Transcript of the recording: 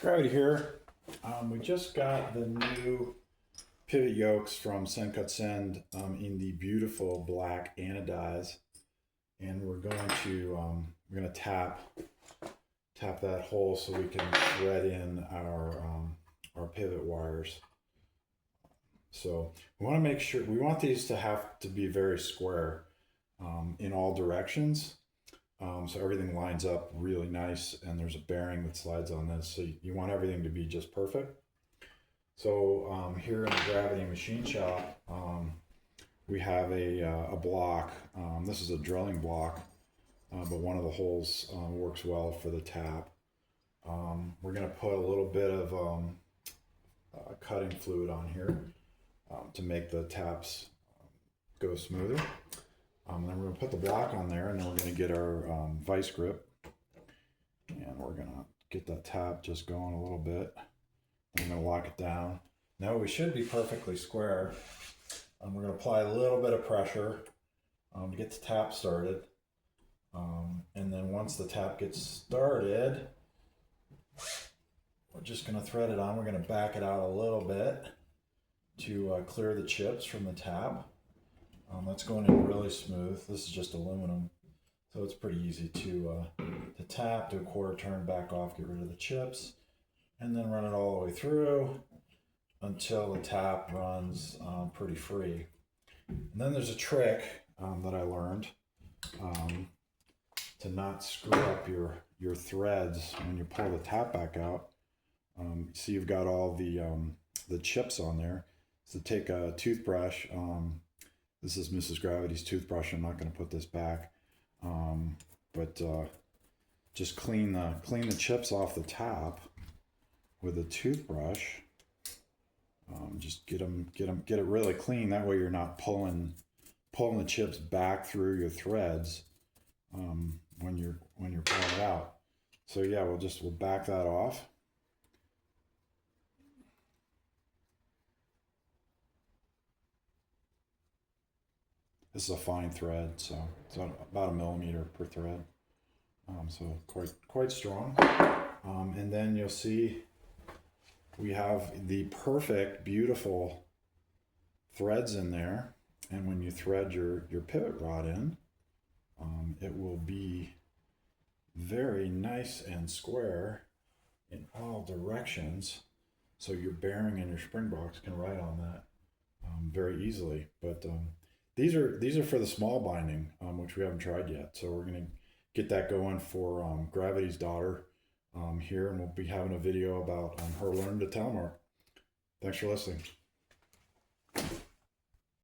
Gravity here. We just got the new pivot yokes from Sencut Send in the beautiful black anodize, and we're going to tap that hole so we can thread in our pivot wires. So we want to make sure we want these to have to be very square in all directions. So everything lines up really nice, and there's a bearing that slides on this. So you want everything to be just perfect. So here in the Gravity machine shop, we have a block. This is a drilling block, but one of the holes works well for the tap. We're going to put a little bit of cutting fluid on here to make the taps go smoother. Then we're going to put the block on there, and then we're going to get our vice grip, and we're going to get that tap just going a little bit. I'm going to lock it down. Now we should be perfectly square. We're going to apply a little bit of pressure to get the tap started. And then once the tap gets started, we're just going to thread it on. We're going to back it out a little bit to clear the chips from the tap. That's going in really smooth. This is just aluminum, so it's pretty easy to tap, do a quarter turn, back off, get rid of the chips, and then run it all the way through until the tap runs pretty free. And then there's a trick that I learned to not screw up your threads when you pull the tap back out. See, you've got all the chips on there. So take a toothbrush. This is Mrs. Gravity's toothbrush. I'm not going to put this back, but just clean the chips off the tap with a toothbrush. Just get it really clean. That way you're not pulling the chips back through your threads when you're pulling it out. So yeah, we'll back that off. This is a fine thread, so it's about 1 millimeter per thread. So quite strong. And then you'll see we have the perfect, beautiful threads in there. And when you thread your pivot rod in, it will be very nice and square in all directions. So your bearing and your spring box can ride on that very easily. But these are for the small binding, which we haven't tried yet. So we're going to get that going for Gravity's daughter here, and we'll be having a video about her learning to telemark. Thanks for listening.